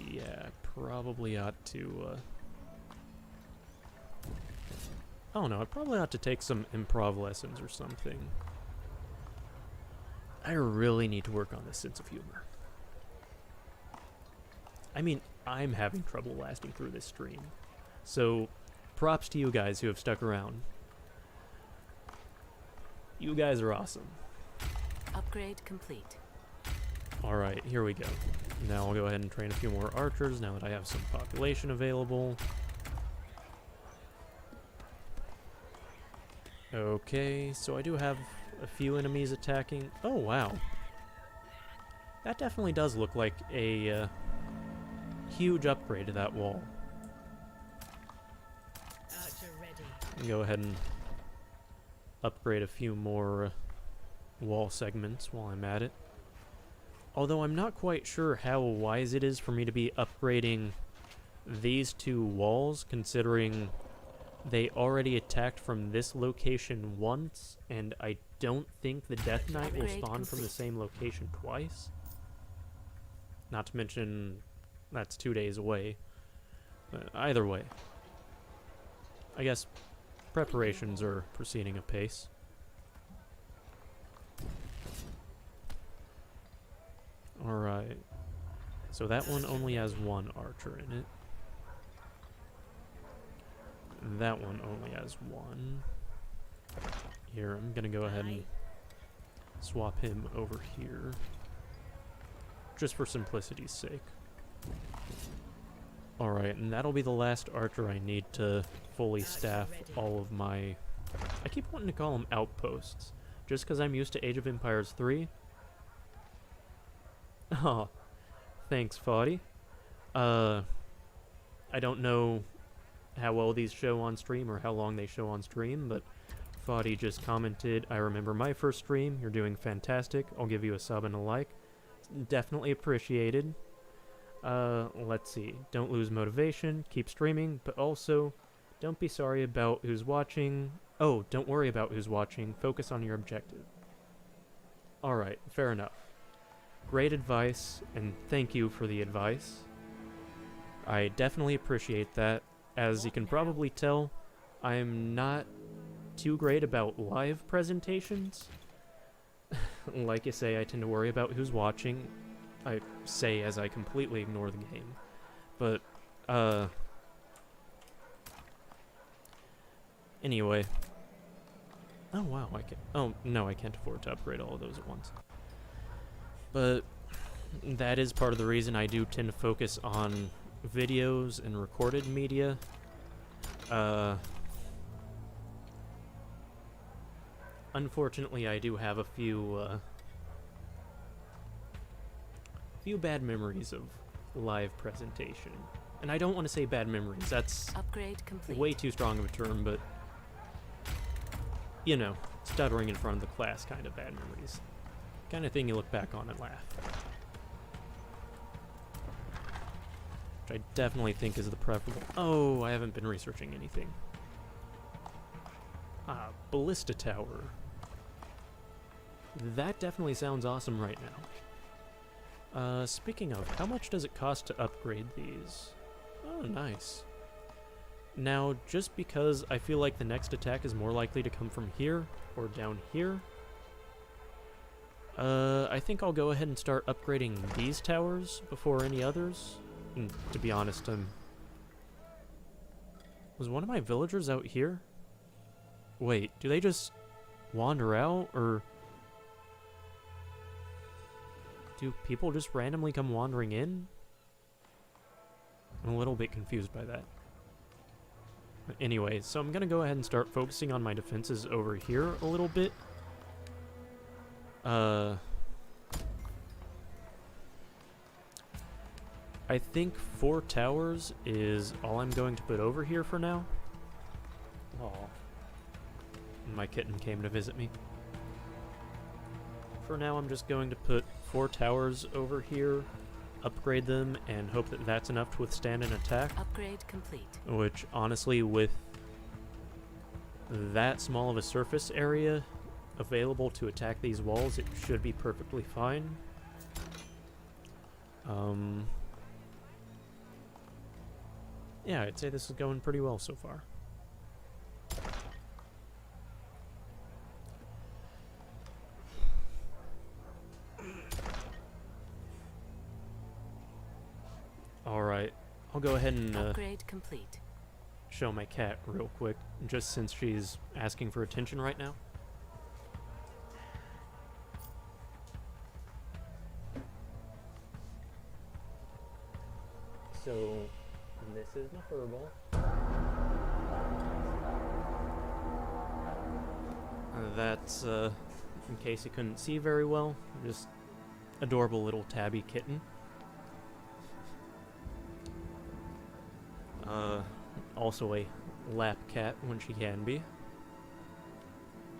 Yeah, probably ought to, oh no, I probably ought to take some improv lessons or something. I really need to work on this sense of humor. I mean, I'm having trouble lasting through this stream. So, props to you guys who have stuck around. You guys are awesome. Upgrade complete. Alright, here we go. Now I'll go ahead and train a few more archers now that I have some population available. Okay, so I do have a few enemies attacking. Oh, wow. That definitely does look like a huge upgrade to that wall. Archer ready. Go ahead and upgrade a few more wall segments while I'm at it. Although I'm not quite sure how wise it is for me to be upgrading these two walls, considering they already attacked from this location once, and I don't think the Death Knight will Upgrade spawn from the complete. same location twice. Not to mention, that's 2 days away. Either way, I guess preparations are proceeding apace. Alright, so that one only has one archer in it. That one only has one. Here, I'm gonna go ahead and swap him over here, just for simplicity's sake. Alright, and that'll be the last archer I need to fully staff all of my I keep wanting to call them outposts, just because I'm used to Age of Empires 3. Oh, thanks, Foddy. I don't know how well these show on stream or how long they show on stream, but Foddy just commented, I remember my first stream, you're doing fantastic, I'll give you a sub and a like. Definitely appreciated. Let's see, don't lose motivation, keep streaming, but also, don't be sorry about who's watching. Oh, don't worry about who's watching, focus on your objective. Alright, fair enough. Great advice, and thank you for the advice. I definitely appreciate that. As you can probably tell, I'm not too great about live presentations. Like you say, I tend to worry about who's watching. I say as I completely ignore the game. But, anyway. Oh wow, I can't. Oh, no, I can't afford to upgrade all of those at once. But that is part of the reason I do tend to focus on videos and recorded media. Unfortunately, I do have a few bad memories of live presentation. And I don't want to say bad memories, that's Upgrade complete. way too strong of a term, but, you know, stuttering in front of the class kind of bad memories. Kind of thing you look back on and laugh. Which I definitely think is the preferable. Oh, I haven't been researching anything. Ah, Ballista Tower. That definitely sounds awesome right now. Speaking of, how much does it cost to upgrade these? Oh, nice. Now, just because I feel like the next attack is more likely to come from here or down here, I think I'll go ahead and start upgrading these towers before any others. And to be honest, was one of my villagers out here? Wait, do they just wander out, or do people just randomly come wandering in? I'm a little bit confused by that. But anyway, so I'm gonna go ahead and start focusing on my defenses over here a little bit. I think 4 towers is all I'm going to put over here for now. Aw. My kitten came to visit me. For now, I'm just going to put 4 towers over here, upgrade them, and hope that that's enough to withstand an attack. Upgrade complete. Which, honestly, with that small of a surface area available to attack these walls, it should be perfectly fine. Yeah, I'd say this is going pretty well so far. Alright, I'll go ahead and upgrade complete. Show my cat real quick, just since she's asking for attention right now. So, this is my furball. That's, in case you couldn't see very well, just adorable little tabby kitten. Also a lap cat when she can be.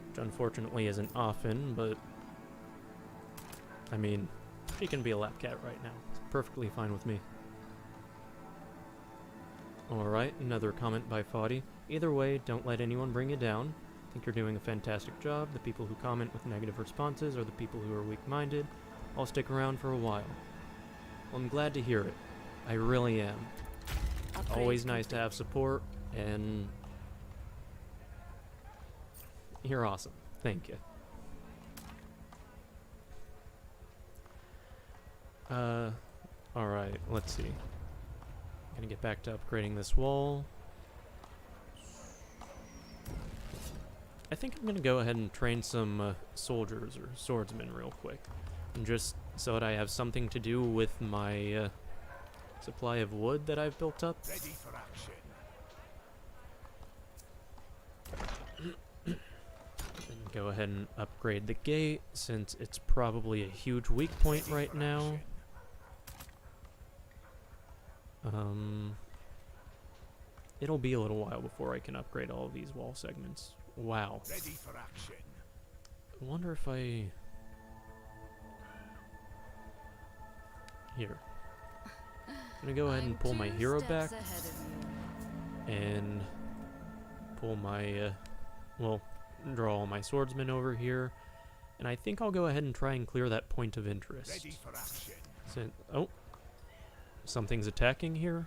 Which unfortunately isn't often, but I mean, she can be a lap cat right now. It's perfectly fine with me. Alright, another comment by Foddy. Either way, don't let anyone bring you down. I think you're doing a fantastic job. The people who comment with negative responses are the people who are weak-minded. I'll stick around for a while. Well, I'm glad to hear it. I really am. Always nice to have support, and you're awesome. Thank you. Alright, let's see. I'm gonna get back to upgrading this wall. I think I'm gonna go ahead and train some soldiers or swordsmen real quick. And just so that I have something to do with my supply of wood that I've built up. Ready for action. Go ahead and upgrade the gate, since it's probably a huge weak point right now. It'll be a little while before I can upgrade all of these wall segments. Wow. Ready for action. I wonder if I... Here. I'm gonna go ahead and pull my hero back. And pull my, well, draw all my swordsmen over here. And I think I'll go ahead and try and clear that point of interest. Ready for action. Oh. Something's attacking here.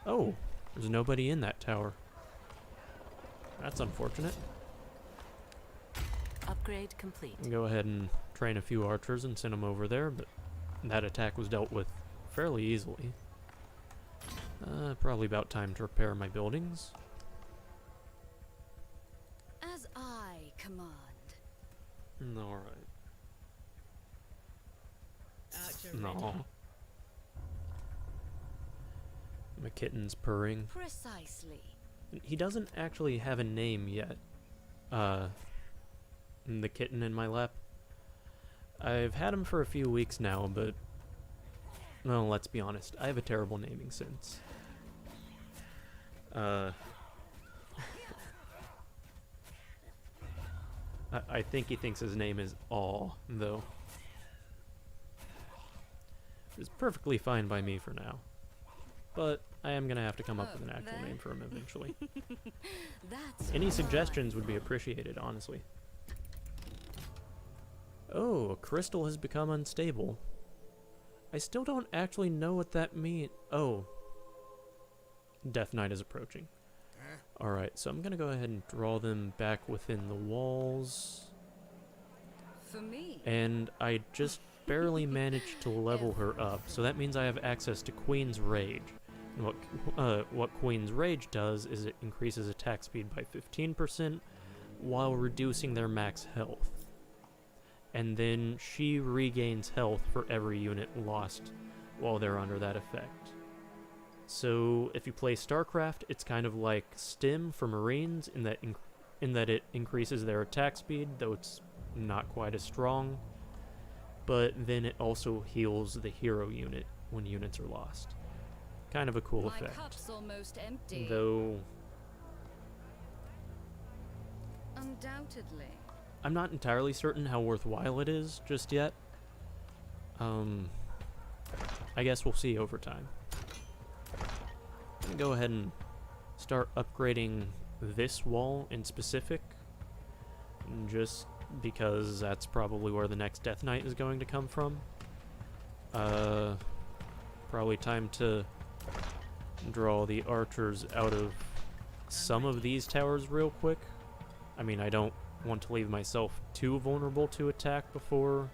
Oh, there's nobody in that tower. That's unfortunate. Upgrade complete. I'll go ahead and train a few archers and send them over there, but that attack was dealt with fairly easily. Probably about time to repair my buildings. As I command. Alright. Archer ready. No. My kitten's purring. Precisely. He doesn't actually have a name yet. The kitten in my lap. I've had him for a few weeks now, but... well, let's be honest. I have a terrible naming sense. I think he thinks his name is Aw, though. It's perfectly fine by me for now. But I am going to have to come up with an actual name for him eventually. That's Any fine. suggestions would be appreciated, honestly. Oh, a crystal has become unstable. I still don't actually know what that means. Oh. Death Knight is approaching. Alright, so I'm going to go ahead and draw them back within the walls. For me. And I just barely managed to level her up, so that means I have access to Queen's Rage. And what Queen's Rage does is it increases attack speed by 15% while reducing their max health. And then she regains health for every unit lost while they're under that effect. So if you play StarCraft, it's kind of like Stim for Marines in that it increases their attack speed, though it's not quite as strong. But then it also heals the hero unit when units are lost. Kind of a cool My effect. cup's almost empty. Though Undoubtedly. I'm not entirely certain how worthwhile it is just yet. I guess we'll see over time. I'm gonna go ahead and start upgrading this wall in specific, just because that's probably where the next Death Knight is going to come from. Probably time to draw the archers out of some of these towers real quick. I mean, I don't want to leave myself too vulnerable to attack before...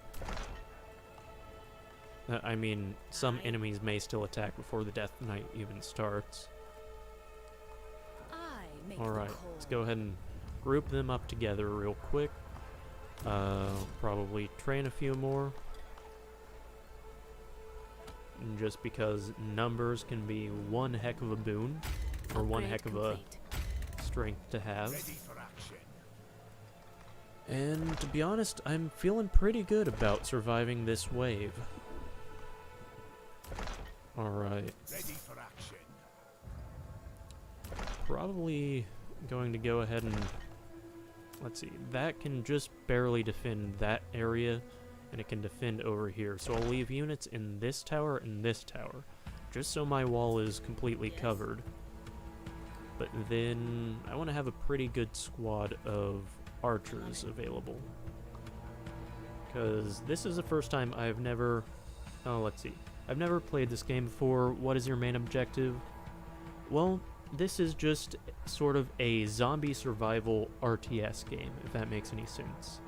I mean, some enemies may still attack before the Death Knight even starts. Alright, let's go ahead and group them up together real quick. Probably train a few more. And just because numbers can be one heck of a boon, or one heck of a strength to have. Ready for action. And to be honest, I'm feeling pretty good about surviving this wave. Alright. Ready for action. Probably going to go ahead and... let's see. That can just barely defend that area, and it can defend over here. So I'll leave units in this tower and this tower, just so my wall is completely covered. But then I want to have a pretty good squad of archers available. Because this is the first time I've never... oh, let's see. I've never played this game before. What is your main objective? Well, this is just sort of a zombie survival RTS game, if that makes any sense.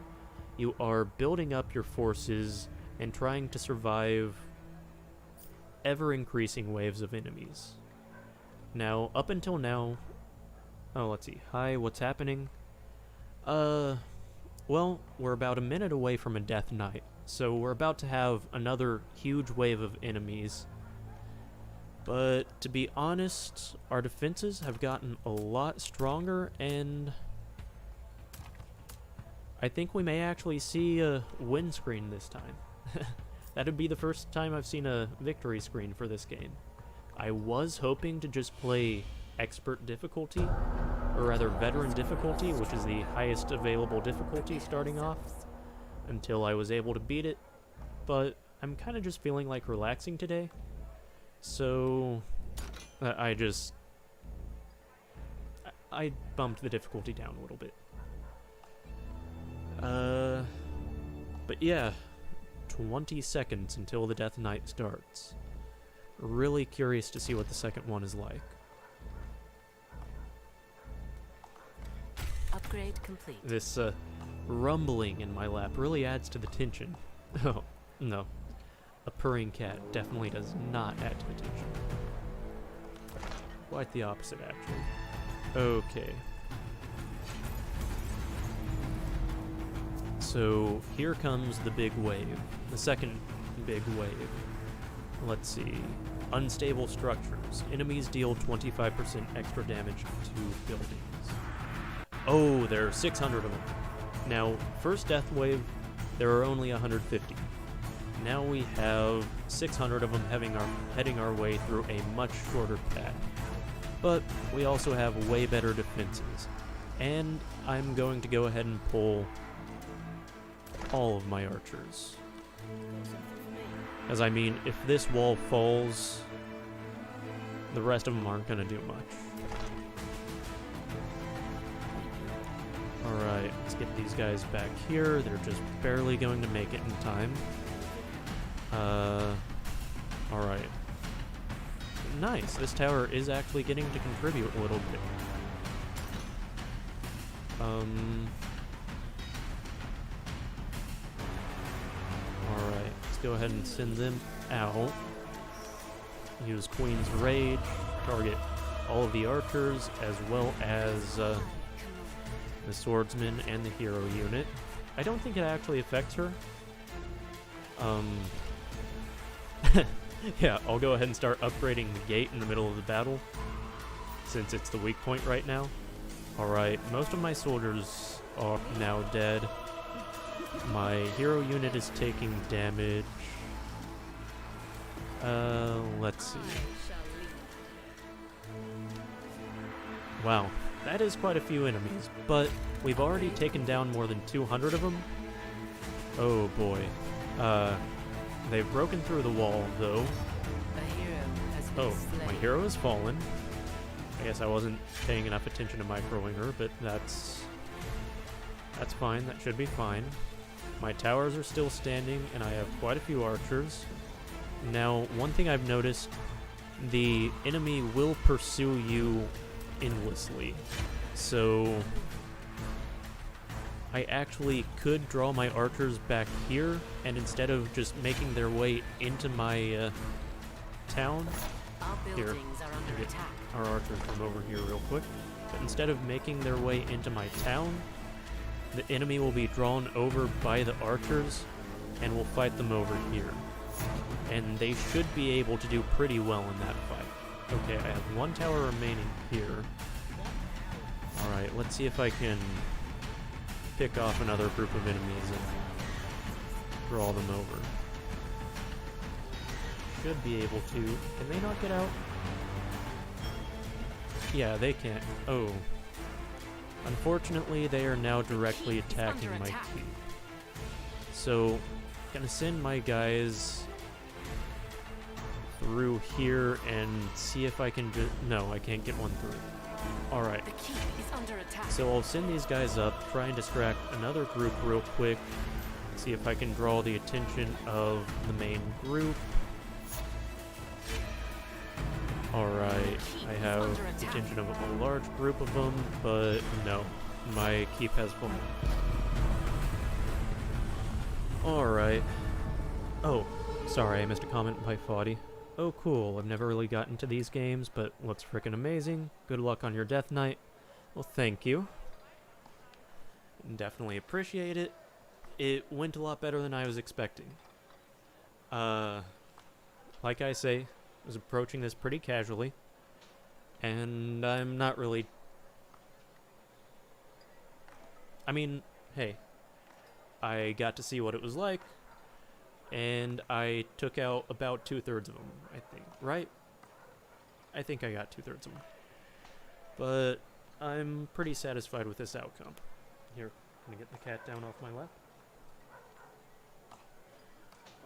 You are building up your forces and trying to survive ever-increasing waves of enemies. Now, up until now... oh, let's see. Hi, what's happening? Well, we're about a minute away from a Death Knight, so we're about to have another huge wave of enemies. But to be honest, our defenses have gotten a lot stronger, and I think we may actually see a win screen this time. That'd be the first time I've seen a victory screen for this game. I was hoping to just play expert difficulty, or rather veteran difficulty, which is the highest available difficulty starting off, until I was able to beat it, but I'm kind of just feeling like relaxing today, so I bumped the difficulty down a little bit. But yeah, 20 seconds until the Death Knight starts. Really curious to see what the second one is like. Upgrade complete. This rumbling in my lap really adds to the tension. Oh, no. A purring cat definitely does not add to the tension. Quite the opposite, actually. Okay. So, here comes the big wave. The second big wave. Let's see. Unstable structures. Enemies deal 25% extra damage to buildings. Oh, there are 600 of them. Now, first death wave, there are only 150. Now we have 600 of them heading our way through a much shorter path. But we also have way better defenses. And I'm going to go ahead and pull all of my archers. As I mean, if this wall falls, the rest of them aren't going to do much. Alright, let's get these guys back here. They're just barely going to make it in time. Alright. Nice, this tower is actually getting to contribute a little bit. Alright, let's go ahead and send them out. Use Queen's Rage, target all of the archers, as well as the swordsman and the hero unit. I don't think it actually affects her. Yeah, I'll go ahead and start upgrading the gate in the middle of the battle, since it's the weak point right now. Alright, most of my soldiers are now dead. My hero unit is taking damage. Let's see. Wow, that is quite a few enemies, but we've already taken down more than 200 of them. Oh boy. They've broken through the wall, though. Oh, my hero has fallen. I guess I wasn't paying enough attention to microing her, but that's fine. That should be fine. My towers are still standing, and I have quite a few archers. Now, one thing I've noticed, the enemy will pursue you endlessly. So I actually could draw my archers back here, and instead of just making their way into my town, here, get our archers from over here real quick, but instead of making their way into my town, the enemy will be drawn over by the archers, and we'll fight them over here. And they should be able to do pretty well in that fight. Okay, I have one tower remaining here. Alright, let's see if I can pick off another group of enemies and draw them over. Should be able to. Can they not get out? Yeah, they can. Oh. Unfortunately, they are now directly attacking my keep. So, gonna send my guys through here and see if I can no, I can't get one through. Alright. So I'll send these guys up, try and distract another group real quick, see if I can draw the attention of the main group. Alright, I have the attention of a large group of them, but no, my keep has fallen. Alright. Oh, sorry, I missed a comment by Foddy. Oh cool, I've never really gotten to these games, but looks frickin' amazing. Good luck on your Death Knight. Well, thank you. Definitely appreciate it. It went a lot better than I was expecting. Like I say, I was approaching this pretty casually, and I'm not really... I mean, hey, I got to see what it was like, and I took out about 2/3 of them, I think, right? I think I got 2/3 of them. But I'm pretty satisfied with this outcome. Here, can I get the cat down off my lap?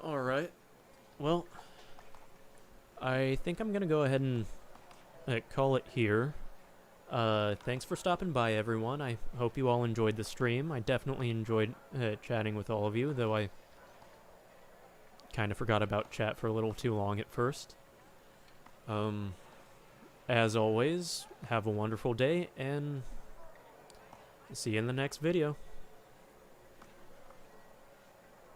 Alright. Well, I think I'm going to go ahead and call it here. Thanks for stopping by, everyone. I hope you all enjoyed the stream. I definitely enjoyed chatting with all of you, though I kind of forgot about chat for a little too long at first. As always, have a wonderful day, and see you in the next video.